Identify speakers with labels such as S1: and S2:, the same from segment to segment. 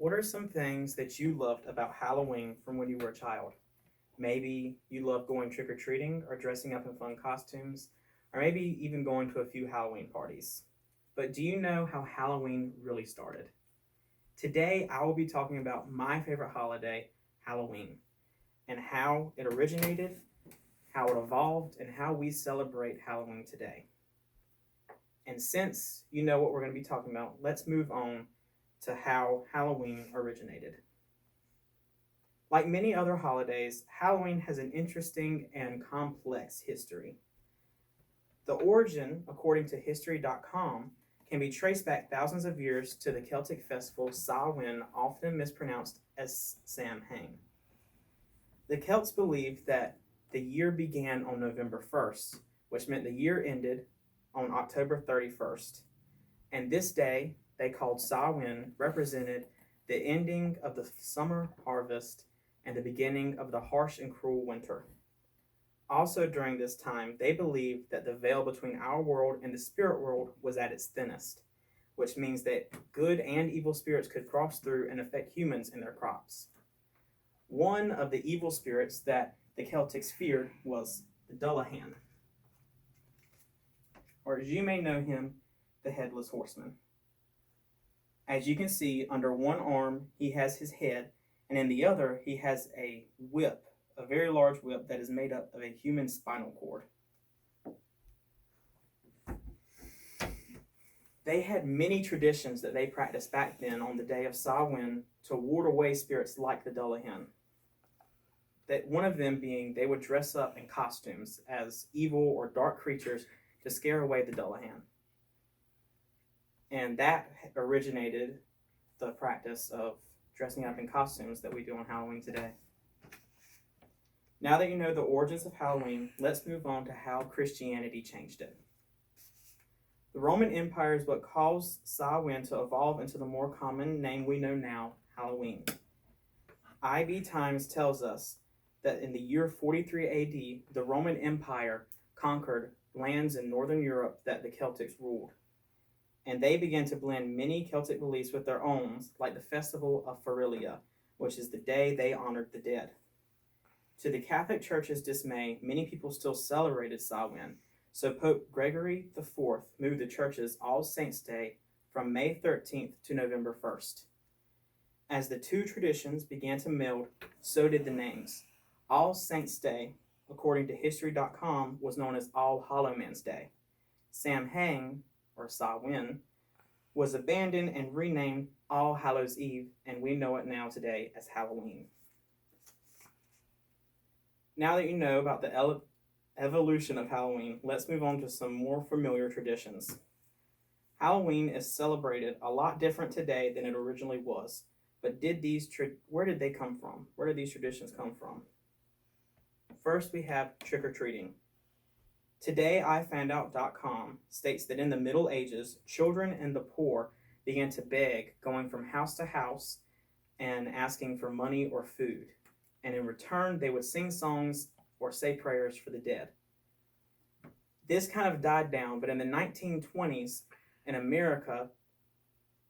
S1: What are some things that you loved about Halloween from when you were a child? Maybe you loved going trick or treating or dressing up in fun costumes, or maybe even going to a few Halloween parties. But do you know how Halloween really started? Today, I will be talking about my favorite holiday, Halloween, and how it originated, how it evolved, and how we celebrate Halloween today. And since you know what we're going to be talking about, let's move on to how Halloween originated. Like many other holidays, Halloween has an interesting and complex history. The origin, according to History.com, can be traced back thousands of years to the Celtic festival Samhain, often mispronounced as Samhain. The Celts believed that the year began on November 1st, which meant the year ended on October 31st. And this day, they called Samhain, represented the ending of the summer harvest and the beginning of the harsh and cruel winter. Also, during this time, they believed that the veil between our world and the spirit world was at its thinnest, which means that good and evil spirits could cross through and affect humans and their crops. One of the evil spirits that the Celtics feared was the Dullahan, or as you may know him, the Headless Horseman. As you can see, under one arm he has his head, and in the other he has a whip, a very large whip that is made up of a human spinal cord. They had many traditions that they practiced back then on the day of Samhain to ward away spirits like the Dullahan. That one of them being they would dress up in costumes as evil or dark creatures to scare away the Dullahan. And that originated the practice of dressing up in costumes that we do on Halloween today. Now that you know the origins of Halloween, let's move on to how Christianity changed it. The Roman Empire is what caused Samhain to evolve into the more common name we know now, Halloween. IB Times tells us that in the year 43 AD, the Roman Empire conquered lands in northern Europe that the Celtics ruled. And they began to blend many Celtic beliefs with their own, like the festival of Ferilia, which is the day they honored the dead. To the Catholic Church's dismay, many people still celebrated Samhain, so Pope Gregory IV moved the church's All Saints' Day from May 13th to November 1st. As the two traditions began to meld, so did the names. All Saints' Day, according to History.com, was known as All Hallow Man's Day. Samhain, or Samhain, was abandoned and renamed All Hallows' Eve, and we know it now today as Halloween. Now that you know about the evolution of Halloween, let's move on to some more familiar traditions. Halloween is celebrated a lot different today than it originally was, but where did they come from? Where did these traditions come from? First, we have trick-or-treating. TodayIFoundOut.com states that in the Middle Ages, children and the poor began to beg, going from house to house and asking for money or food. And in return, they would sing songs or say prayers for the dead. This kind of died down, but in the 1920s in America,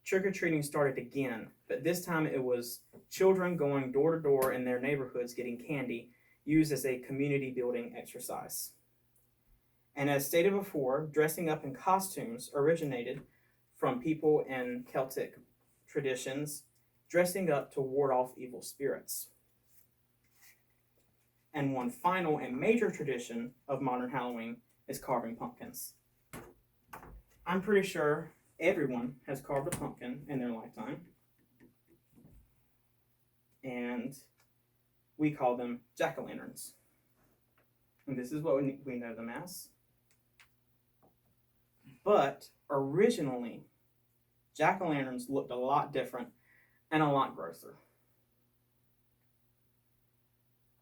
S1: trick-or-treating started again, but this time it was children going door to door in their neighborhoods getting candy, used as a community building exercise. And as stated before, dressing up in costumes originated from people in Celtic traditions, dressing up to ward off evil spirits. And one final and major tradition of modern Halloween is carving pumpkins. I'm pretty sure everyone has carved a pumpkin in their lifetime. And we call them jack-o'-lanterns. And this is what we know them as. But originally, jack-o'-lanterns looked a lot different and a lot grosser.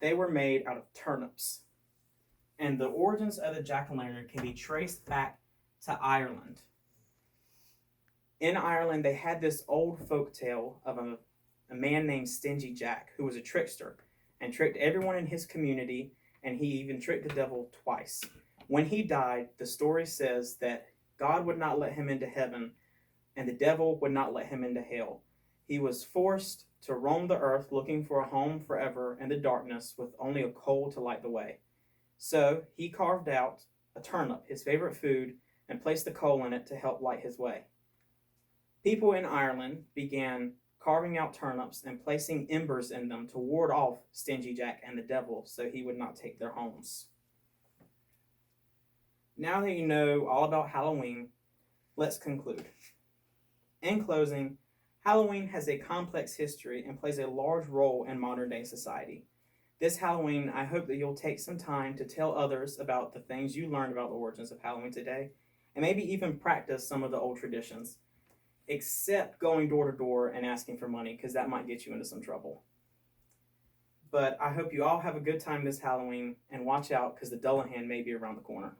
S1: They were made out of turnips. And the origins of the jack-o'-lantern can be traced back to Ireland. In Ireland, they had this old folk tale of a man named Stingy Jack, who was a trickster and tricked everyone in his community, and he even tricked the devil twice. When he died, the story says that God would not let him into heaven, and the devil would not let him into hell. He was forced to roam the earth looking for a home forever in the darkness with only a coal to light the way. So he carved out a turnip, his favorite food, and placed the coal in it to help light his way. People in Ireland began carving out turnips and placing embers in them to ward off Stingy Jack and the devil so he would not take their homes. Now that you know all about Halloween, let's conclude. In closing, Halloween has a complex history and plays a large role in modern day society. This Halloween, I hope that you'll take some time to tell others about the things you learned about the origins of Halloween today, and maybe even practice some of the old traditions, except going door to door and asking for money, because that might get you into some trouble. But I hope you all have a good time this Halloween, and watch out because the Dullahan may be around the corner.